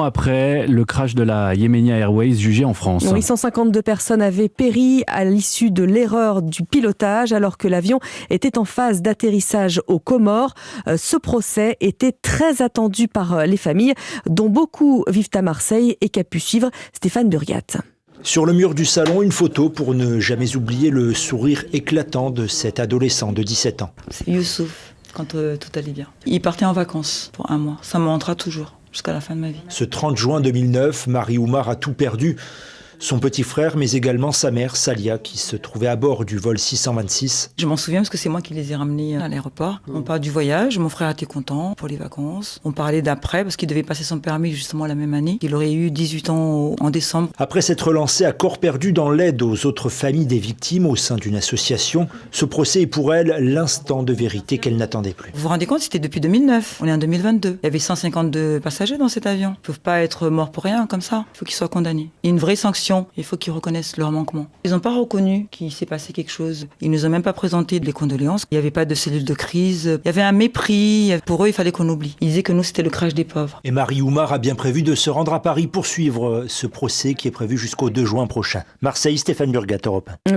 Après le crash de la Yemenia Airways jugé en France. Oui, 152 personnes avaient péri à l'issue de l'erreur du pilotage alors que l'avion était en phase d'atterrissage aux Comores. Ce procès était très attendu par les familles, dont beaucoup vivent à Marseille et qu'a pu suivre Stéphane Burgat. Sur le mur du salon, une photo pour ne jamais oublier le sourire éclatant de cet adolescent de 17 ans. C'est Youssouf, quand tout allait bien. Il partait en vacances pour 1 mois. Ça me hantera toujours, jusqu'à la fin de ma vie. Ce 30 juin 2009, Marie Oumar a tout perdu. Son petit frère, mais également sa mère, Salia, qui se trouvait à bord du vol 626. Je m'en souviens parce que c'est moi qui les ai ramenés à l'aéroport. On parle du voyage, mon frère était content pour les vacances. On parlait d'après parce qu'il devait passer son permis justement la même année. Il aurait eu 18 ans en décembre. Après s'être lancé à corps perdu dans l'aide aux autres familles des victimes au sein d'une association, ce procès est pour elle l'instant de vérité qu'elle n'attendait plus. Vous vous rendez compte, c'était depuis 2009. On est en 2022. Il y avait 152 passagers dans cet avion. Ils ne peuvent pas être morts pour rien comme ça. Il faut qu'ils soient condamnés. Il y a une vraie sanction. Il faut qu'ils reconnaissent leur manquement. Ils n'ont pas reconnu qu'il s'est passé quelque chose. Ils nous ont même pas présenté les condoléances. Il n'y avait pas de cellule de crise. Il y avait un mépris. Pour eux, il fallait qu'on oublie. Ils disaient que nous, c'était le crash des pauvres. Et Marie Oumar a bien prévu de se rendre à Paris pour suivre ce procès qui est prévu jusqu'au 2 juin prochain. Marseille, Stéphane Burgat, Europe 1.